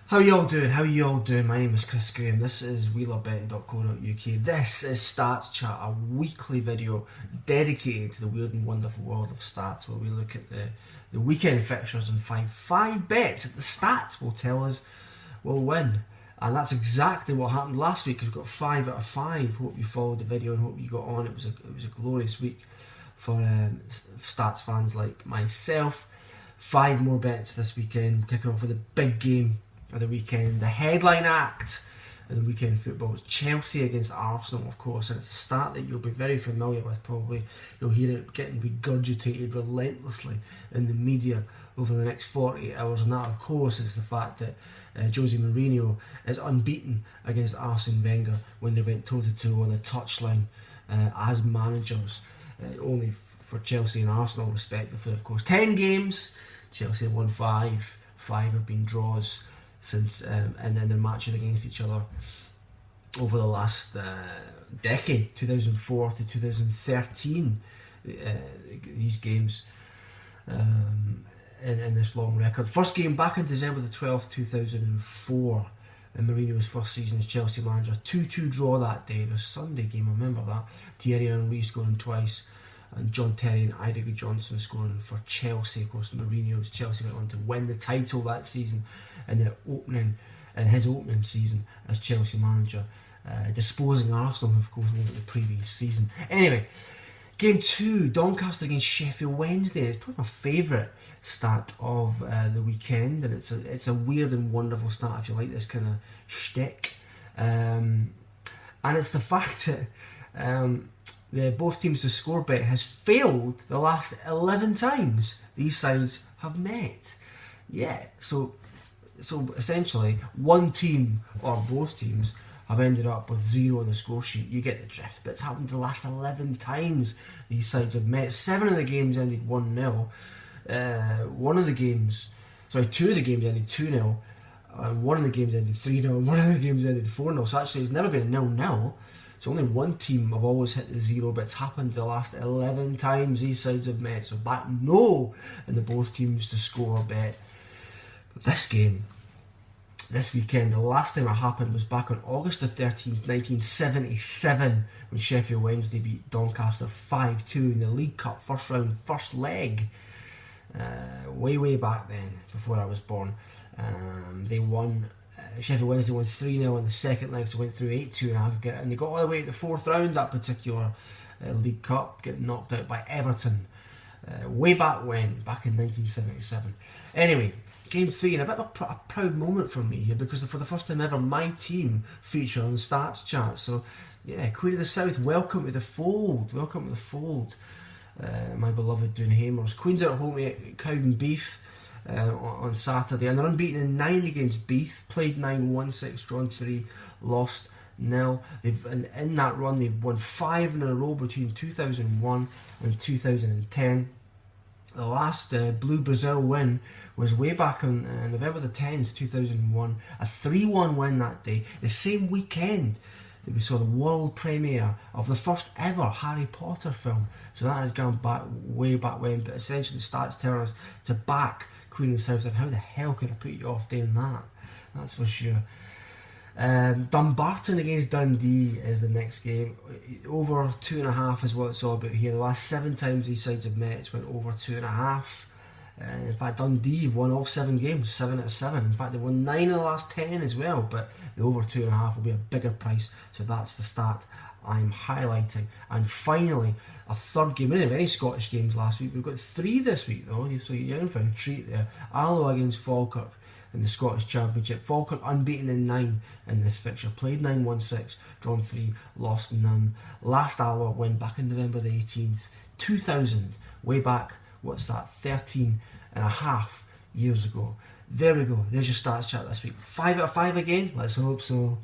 How you all doing? How you all doing? My name is Chris Graham. This is wheelerbetting.co.uk. This is Stats Chat, a weekly video dedicated to the weird and wonderful world of stats, where we look at the weekend fixtures and find five bets that the stats will tell us will win. And that's exactly what happened last week. We've got 5 out of 5. Hope you followed the video and hope you got on. It was a glorious week for stats fans like myself. 5 more bets this weekend, kicking off with a big game of the weekend. The headline act of the weekend football is Chelsea against Arsenal, of course, and it's a stat that you'll be very familiar with. Probably you'll hear it getting regurgitated relentlessly in the media over the next 48 hours, and that, of course, is the fact that Jose Mourinho is unbeaten against Arsene Wenger when they went toe-to-toe on the touchline as managers, only for Chelsea and Arsenal respectively, of course. 10 games, Chelsea have won 5 have been draws since, and then they're matching against each other over the last decade, 2004 to 2013, these games in this long record. First game back on December the 12th, 2004, in Mourinho's first season as Chelsea manager. 2-2 draw that day. It was a Sunday game, I remember that. Thierry Henry scoring twice, and John Terry and Idogu Johnson scoring for Chelsea. Of course, Mourinho's Chelsea went on to win the title that season in his opening season as Chelsea manager, disposing Arsenal, of course, over the previous season. Anyway, game 2, Doncaster against Sheffield Wednesday. It's probably my favourite stat of the weekend, and it's a weird and wonderful stat if you like this kind of shtick. And it's the fact that both teams to score bet has failed the last 11 times these sides have met. Yeah, so essentially one team or both teams have ended up with 0 on the score sheet. You get the drift, but it's happened the last 11 times these sides have met. 7 of the games ended 1-0. 2 of the games ended 2-0. One of the games ended 3-0, and one of the games ended 4-0. So actually it's never been a 0-0. So only one team have always hit the 0, but it's happened the last 11 times these sides have met. So back no in the both teams to score a bet. But this weekend, the last time it happened was back on August the 13th, 1977, when Sheffield Wednesday beat Doncaster 5-2 in the League Cup first round, first leg. Way back then, before I was born. They won. Sheffield Wednesday won 3-0 in the second leg, so went through 8-2 in aggregate, and they got all the way to the 4th round that particular League Cup, getting knocked out by Everton way back when, back in 1977. Anyway, game 3, and a bit of a proud moment for me here, because for the first time ever my team featured on the Stats Chat. So yeah, Queen of the South, welcome to the fold, my beloved Doonhamers. Queen's out at home at Cowden Beef on Saturday, and they're unbeaten in 9 against Beath. Played 9, won 6, drawn 3, lost 0. In that run they've won 5 in a row between 2001 and 2010. The last Blue Brazil win was way back on November the 10th, 2001. A 3-1 win that day. The same weekend that we saw the world premiere of the first ever Harry Potter film. So that has gone back way back when, but essentially the stats telling us to back Queen of the South. And how the hell could I put you off doing that? That's for sure. Dumbarton against Dundee is the next game. Over 2.5 is what it's all about here. The last 7 times these sides have met, it's went over 2.5. In fact, Dundee have won all 7 games, 7 out of 7. In fact, they've won 9 of the last 10 as well, but the over 2.5 will be a bigger price, so that's the stat I'm highlighting. And finally, a third game. We didn't have any Scottish games last week. We've got 3 this week though, so you're in for a treat there. Alloa against Falkirk in the Scottish Championship. Falkirk unbeaten in 9 in this fixture. Played 9, won 6, drawn 3, lost none. Last Alloa win back in November the 18th, 2000. Way back, what's that, 13.5 years ago. There we go. There's your Stats Chat this week. 5 out of 5 again? Let's hope so.